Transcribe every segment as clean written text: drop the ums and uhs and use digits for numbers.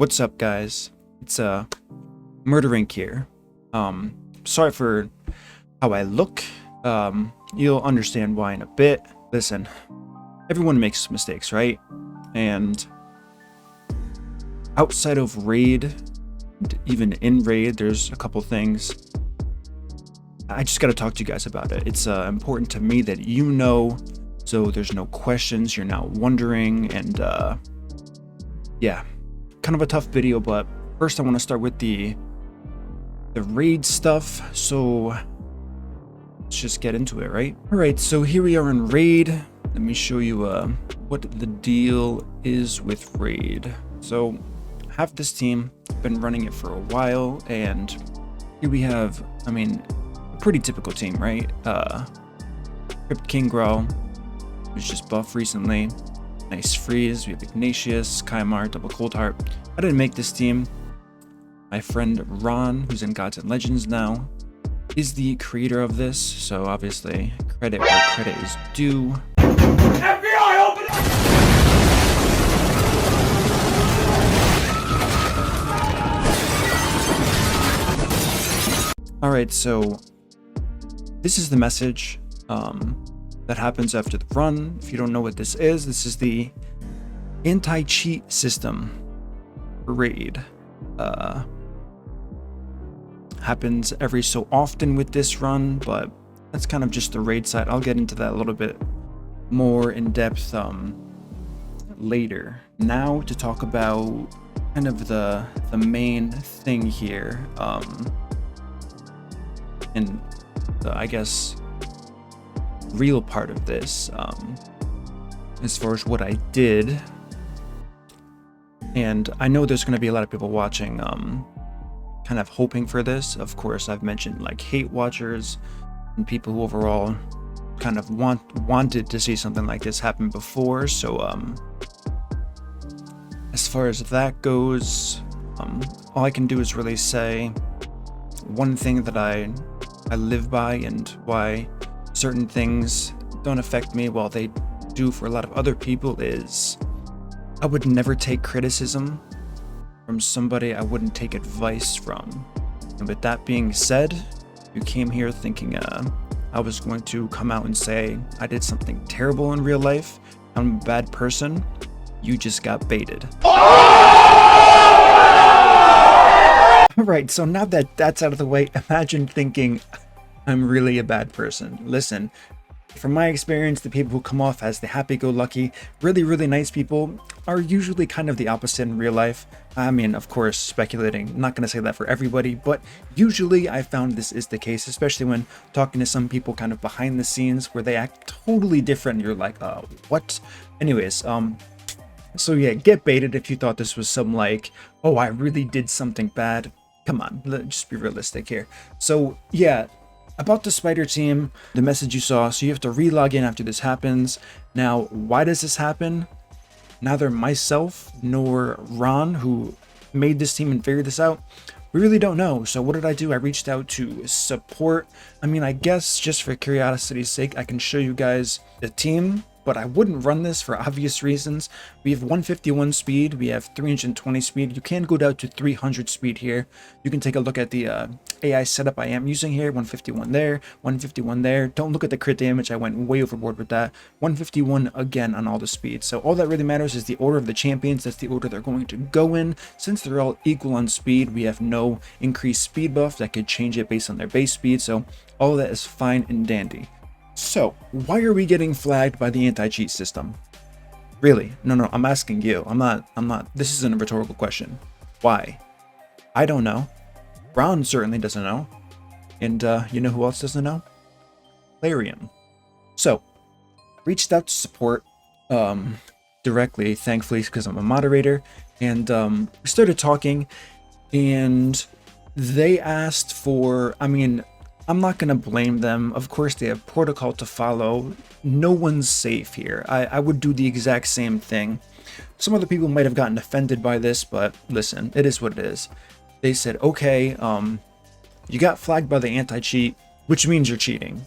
What's up, guys? It's MurderInc here. Sorry for how I look. You'll understand why in a bit. Listen, everyone makes mistakes, right? And outside of raid, even in raid, there's a couple things I just gotta talk to you guys about it. It's important to me that you know, so there's no questions, you're not wondering, and yeah, kind of a tough video, but first I want to start with the raid stuff, so let's just get into it, right? Alright, so here we are in raid. Let me show you what the deal is with raid. So I have this team, been running it for a while, and here we have, a pretty typical team, right? Crypt King Growl was just buffed recently. Nice freeze. We have Ignatius, Kaimar, Double Cold Heart. I didn't make this team. My friend Ron, who's in Gods and Legends now, is the creator of this, so obviously credit where credit is due. FBI, open up! Alright, so this is the message that happens after the run. If you don't know what this is the anti-cheat system for raid. Happens every so often with this run, but that's kind of just the raid side. I'll get into that a little bit more in depth later. Now to talk about kind of the main thing here, and I guess real part of this, as far as what I did. And I know there's going to be a lot of people watching kind of hoping for this. Of course, I've mentioned like hate watchers and people who overall kind of wanted to see something like this happen before. So as far as that goes, all I can do is really say one thing that I live by, and why certain things don't affect me while they do for a lot of other people, is I would never take criticism from somebody I wouldn't take advice from. And with that being said, you came here thinking I was going to come out and say I did something terrible in real life, I'm a bad person. You just got baited. Alright, so now that that's out of the way, imagine thinking I'm really a bad person. Listen, from my experience, the people who come off as the happy-go-lucky, really nice people are usually kind of the opposite in real life. Of course, speculating, I'm not going to say that for everybody, but usually I found this is the case, especially when talking to some people kind of behind the scenes where they act totally different. You're like, what? Anyways, so yeah, get baited if you thought this was some like, oh, I really did something bad. Come on, let's just be realistic here. So yeah, about the spider team, the message you saw, so you have to re-log in after this happens. Now, why does this happen? Neither myself nor Ron, who made this team and figured this out, we really don't know. So what did I do? I reached out to support. I guess just for curiosity's sake, I can show you guys the team, but I wouldn't run this for obvious reasons. We have 151 speed, we have 320 speed. You can go down to 300 speed here. You can take a look at the AI setup I am using here. 151 there, 151 there. Don't look at the crit damage, I went way overboard with that. 151 again on all the speed. So all that really matters is the order of the champions. That's the order they're going to go in. Since they're all equal on speed, we have no increased speed buff that could change it based on their base speed. So all of that is fine and dandy. So, why are we getting flagged by the anti-cheat system? Really? No, I'm asking you. I'm not, this isn't a rhetorical question. Why? I don't know. Brown certainly doesn't know. And you know who else doesn't know? Plarium. So, reached out to support directly, thankfully, because I'm a moderator. And we started talking, and they asked for, I'm not going to blame them. Of course, they have protocol to follow. No one's safe here. I would do the exact same thing. Some other people might have gotten offended by this, but listen, it is what it is. They said, okay, you got flagged by the anti-cheat, which means you're cheating.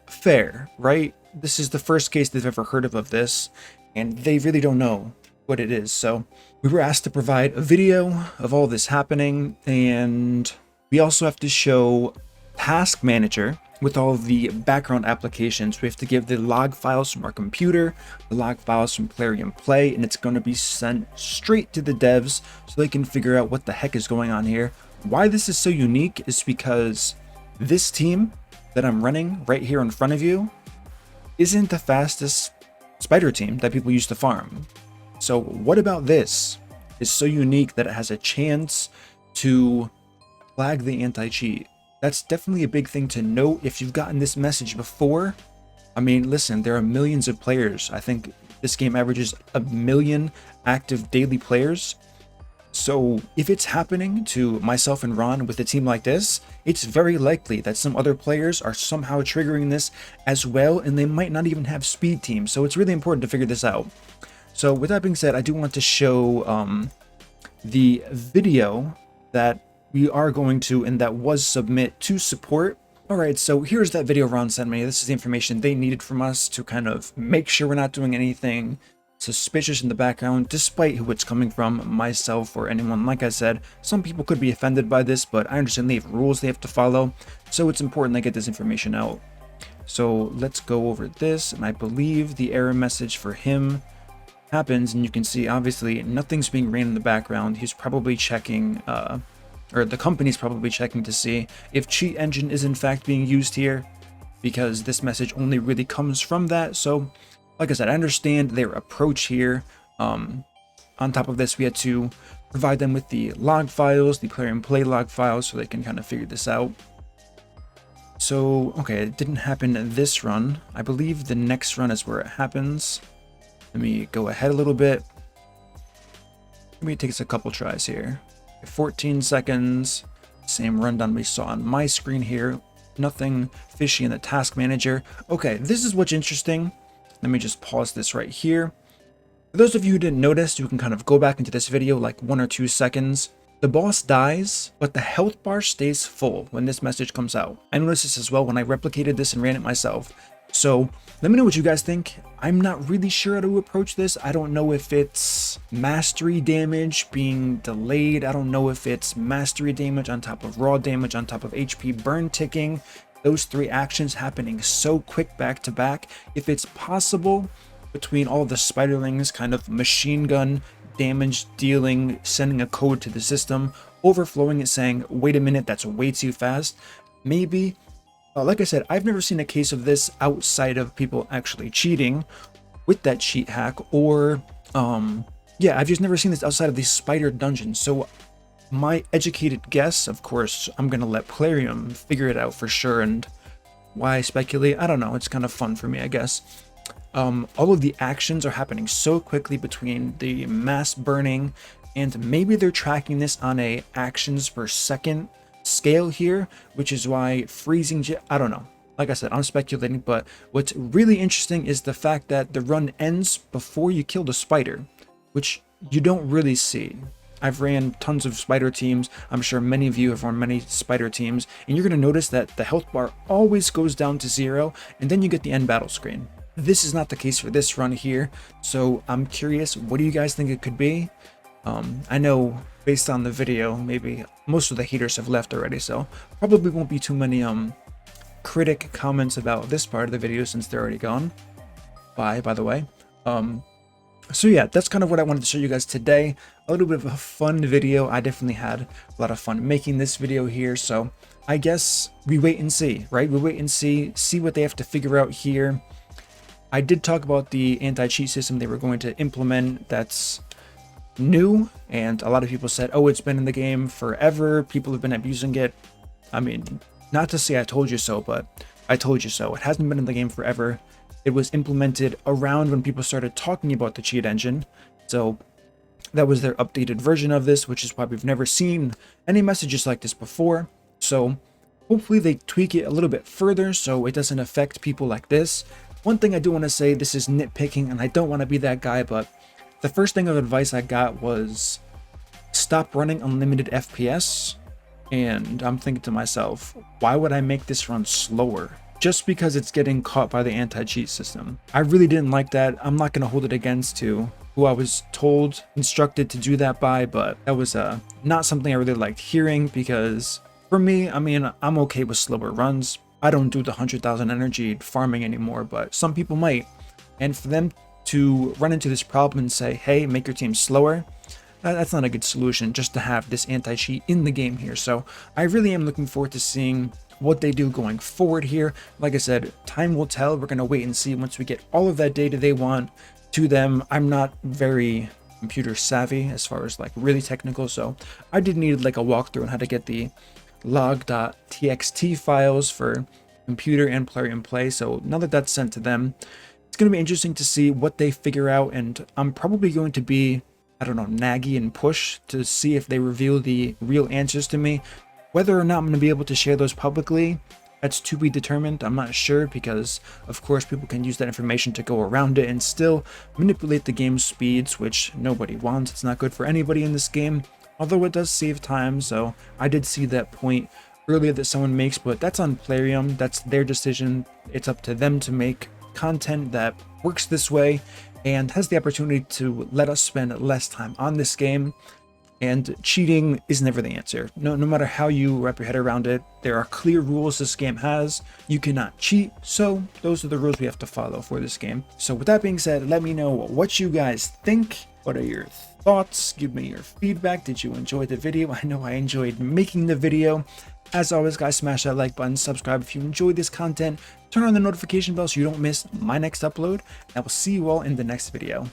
Fair, right? This is the first case they've ever heard of this, and they really don't know what it is. So we were asked to provide a video of all this happening, and we also have to show task manager with all of the background applications. We have to give the log files from our computer, the log files from Plarium Play, and it's going to be sent straight to the devs so they can figure out what the heck is going on here. Why this is so unique is because this team that I'm running right here in front of you isn't the fastest spider team that people used to farm. So what about this is so unique that it has a chance to flag the anti-cheat? That's definitely a big thing to note if you've gotten this message before. I mean, listen, there are millions of players. I think this game averages 1 million active daily players. So if it's happening to myself and Ron with a team like this, it's very likely that some other players are somehow triggering this as well, and they might not even have speed teams. So it's really important to figure this out. So with that being said, I do want to show the video that we are going to, and that was submit to support. All right, so here's that video Ron sent me. This is the information they needed from us to kind of make sure we're not doing anything suspicious in the background, despite who it's coming from, myself or anyone. Like I said, some people could be offended by this, but I understand they have rules they have to follow, so it's important they get this information out. So let's go over this, and I believe the error message for him happens, and you can see obviously nothing's being ran in the background. He's probably checking, or the company's probably checking to see if cheat engine is in fact being used here, because this message only really comes from that. So like I said, I understand their approach here. On top of this, we had to provide them with the log files, the Plarium Play log files, so they can kind of figure this out. So, okay, it didn't happen this run. I believe the next run is where it happens. Let me go ahead a little bit. Maybe it takes a couple tries here. 14 seconds. Same rundown we saw on my screen here. Nothing fishy in the task manager. Okay, this is what's interesting. Let me just pause this right here. For those of you who didn't notice, you can kind of go back into this video like 1 or 2 seconds. The boss dies, but the health bar stays full when this message comes out. I noticed this as well when I replicated this and ran it myself. So let me know what you guys think. I'm not really sure how to approach this. I don't know if it's mastery damage being delayed. I don't know if it's mastery damage on top of raw damage on top of HP burn ticking. Those 3 actions happening so quick back to back. If it's possible between all the spiderlings kind of machine gun damage dealing, sending a code to the system, overflowing it saying, wait a minute, that's way too fast. Maybe, like I said, I've never seen a case of this outside of people actually cheating with that cheat hack, or yeah, I've just never seen this outside of these spider dungeons. So my educated guess, of course, I'm gonna let Plarium figure it out for sure, and why I speculate, I don't know, it's kind of fun for me, I guess. All of the actions are happening so quickly between the mass burning, and maybe they're tracking this on a actions per second scale here, which is why freezing, I don't know. Like I said, I'm speculating, but what's really interesting is the fact that the run ends before you kill the spider, which you don't really see. I've ran tons of spider teams. I'm sure many of you have run many spider teams, and you're going to notice that the health bar always goes down to 0, and then you get the end battle screen. This is not the case for this run here, so I'm curious, what do you guys think it could be? I know based on the video, maybe most of the haters have left already, so probably won't be too many critic comments about this part of the video since they're already gone. Bye, by the way. So yeah, that's kind of what I wanted to show you guys today. A little bit of a fun video. I definitely had a lot of fun making this video here, so I guess we wait and see, right? We wait and see what they have to figure out here. I did talk about the anti-cheat system they were going to implement that's new, and a lot of people said, oh, it's been in the game forever, people have been abusing it. I mean, not to say I told you so, but I told you so. It hasn't been in the game forever. It was implemented around when people started talking about the cheat engine, so that was their updated version of this, which is why we've never seen any messages like this before. So hopefully they tweak it a little bit further so it doesn't affect people like this. One thing I do want to say, this is nitpicking and I don't want to be that guy, but the first thing of advice I got was stop running unlimited FPS. And I'm thinking to myself, why would I make this run slower? Just because it's getting caught by the anti-cheat system. I really didn't like that. I'm not going to hold it against to who I was told, instructed to do that by, but that was not something I really liked hearing, because for me, I mean, I'm okay with slower runs. I don't do the 100,000 energy farming anymore, but some people might. And for them to run into this problem and say, hey, make your team slower, that's not a good solution, just to have this anti-cheat in the game here. So I really am looking forward to seeing what they do going forward here. Like I said, time will tell. We're going to wait and see once we get all of that data they want to them. I'm not very computer savvy as far as like really technical, so I did need like a walkthrough on how to get the log.txt files for computer and plarium play. So now that that's sent to them, it's going to be interesting to see what they figure out, and I'm probably going to be, I don't know, naggy and push to see if they reveal the real answers to me. Whether or not I'm going to be able to share those publicly, that's to be determined. I'm not sure, because of course people can use that information to go around it and still manipulate the game's speeds, which nobody wants. It's not good for anybody in this game, although it does save time. So I did see that point earlier that someone makes, but that's on Plarium. That's their decision. It's up to them to make content that works this way and has the opportunity to let us spend less time on this game. And cheating is never the answer. No matter how you wrap your head around it, there are clear rules this game has. You cannot cheat, so those are the rules we have to follow for this game. So with that being said, let me know what you guys think. What are your thoughts? Give me your feedback. Did you enjoy the video? I know I enjoyed making the video. As always, guys, smash that like button, subscribe if you enjoyed this content, turn on the notification bell so you don't miss my next upload, and I will see you all in the next video.